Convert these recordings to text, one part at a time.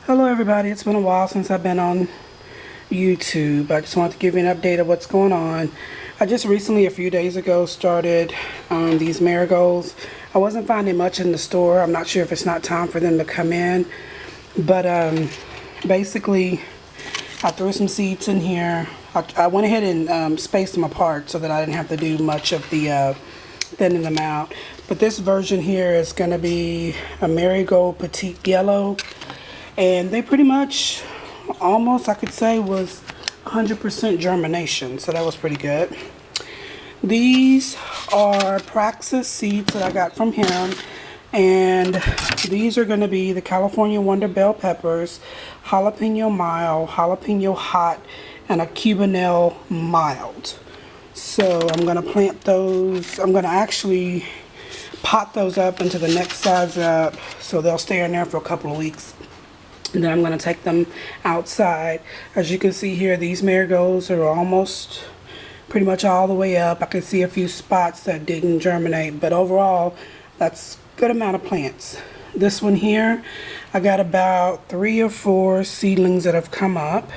Hello everybody, it's been a while since I've been on YouTube. I just wanted to give you an update of what's going on. I just recently, a few days ago, started these marigolds. I wasn't finding much in the store. I'm not sure if it's not time for them to come in. But basically, I threw some seeds in here. I went ahead and spaced them apart so that I didn't have to do much of the thinning them out. But this version here is going to be a marigold petite yellow. And they pretty much, almost I could say, was 100% germination. So that was pretty good. These are Praxis seeds that I got from him. And these are going to be the California Wonder Bell Peppers, Jalapeno Mild, Jalapeno Hot, and a Cubanelle Mild. So I'm going to plant those. I'm going to actually pot those up into the next size up. So they'll stay in there for a couple of weeks. And then I'm going to take them outside. As you can see here, these marigolds are almost pretty much all the way up. I can see a few spots that didn't germinate, but overall, that's a good amount of plants. This one here, I got about 3 or 4 seedlings that have come up.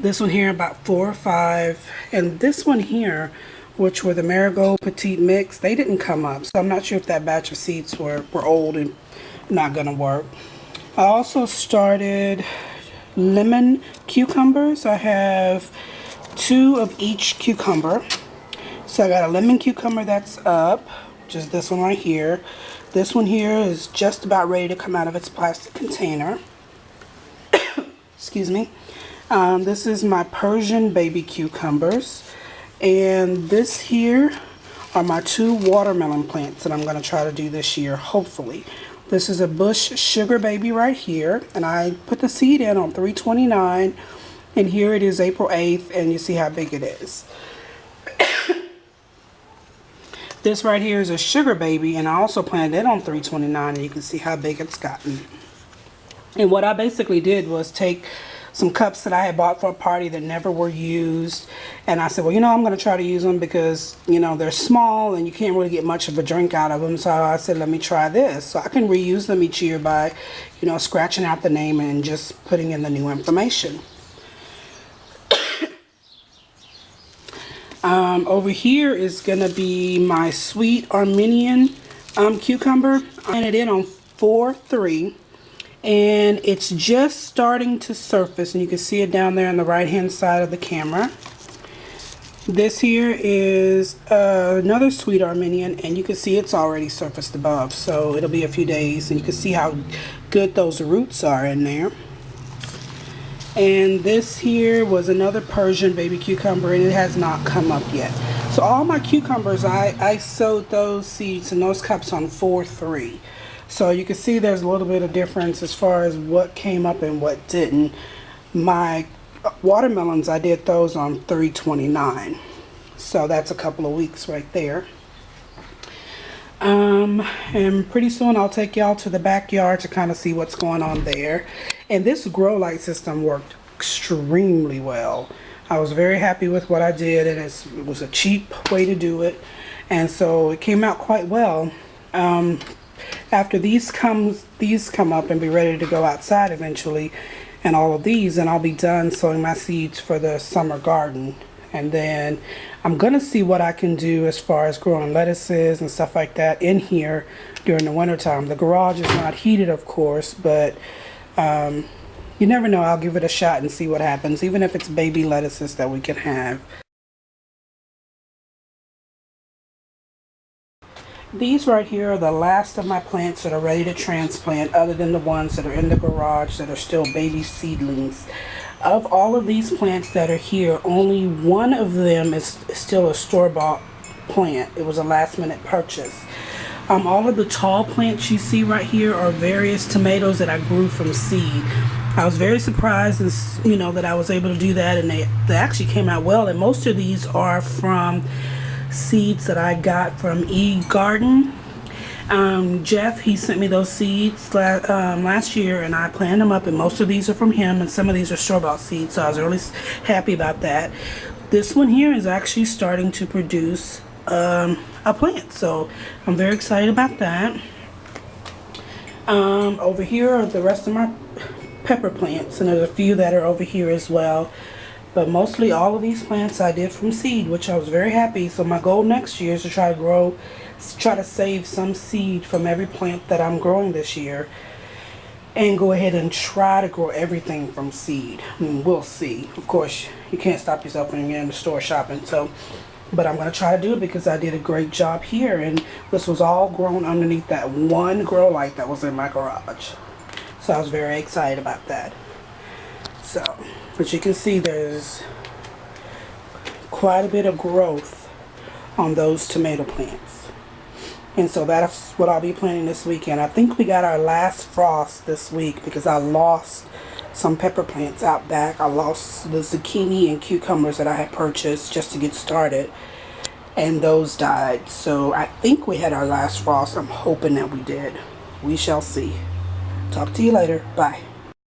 This one here, about 4 or 5. And this one here, which were the marigold petite mix, they didn't come up. So I'm not sure if that batch of seeds were old and not going to work. I also started lemon cucumbers. I have 2 of each cucumber. So I got a lemon cucumber that's up, which is this one right here. This one here is just about ready to come out of its plastic container. Excuse me. This is my Persian baby cucumbers. And this here are my 2 watermelon plants that I'm going to try to do this year, hopefully. This is a Bush Sugar Baby right here, and I put the seed in on 3/29, and here it is April 8th, and you see how big it is. This right here is a Sugar Baby, and I also planted it on 3/29, and you can see how big it's gotten. And what I basically did was take some cups that I had bought for a party that never were used, and I said, well, you know, I'm going to try to use them because, you know, they're small and you can't really get much of a drink out of them. So I said, let me try this. So I can reuse them each year by, you know, scratching out the name and just putting in the new information. Over here is going to be my sweet Armenian cucumber. I planted it on 4/3. And it's just starting to surface, and you can see it down there on the right hand side of the camera. This here is another sweet Armenian, and you can see it's already surfaced above, so it'll be a few days, and you can see how good those roots are in there. And this here was another Persian baby cucumber, and it has not come up yet. So all my cucumbers, I sowed those seeds in those cups on 4/3. So you can see there's a little bit of difference as far as what came up and what didn't. My watermelons, I did those on 3/29. So that's a couple of weeks right there. And pretty soon I'll take y'all to the backyard to kind of see what's going on there. And this grow light system worked extremely well. I was very happy with what I did, and it was a cheap way to do it. And so it came out quite well. After these come up and be ready to go outside eventually, and all of these, and I'll be done sowing my seeds for the summer garden. And then I'm gonna see what I can do as far as growing lettuces and stuff like that in here during the wintertime. The garage is not heated, of course, but you never know. I'll give it a shot and see what happens, even if it's baby lettuces that we can have. These right here are the last of my plants that are ready to transplant, other than the ones that are in the garage that are still baby seedlings. Of all of these plants that are here, only one of them is still a store-bought plant. It was a last-minute purchase. All of the tall plants you see right here are various tomatoes that I grew from seed. I was very surprised, you know, that I was able to do that, and they actually came out well. And most of these are from seeds that I got from eGarden. Jeff, he sent me those seeds last year, and I planted them up, and most of these are from him, and some of these are store-bought seeds, so I was really happy about that. This one here is actually starting to produce a plant, so I'm very excited about that. Over here are the rest of my pepper plants, and there's a few that are over here as well. But mostly all of these plants I did from seed, which I was very happy. So my goal next year is to try to save some seed from every plant that I'm growing this year, and go ahead and try to grow everything from seed. I mean, we'll see. Of course, you can't stop yourself when you're in the store shopping. So, but I'm going to try to do it because I did a great job here. And this was all grown underneath that one grow light that was in my garage. So I was very excited about that. So, but you can see there's quite a bit of growth on those tomato plants. And so that's what I'll be planting this weekend. I think we got our last frost this week because I lost some pepper plants out back. I lost the zucchini and cucumbers that I had purchased just to get started, and those died. So I think we had our last frost. I'm hoping that we did. We shall see. Talk to you later. Bye.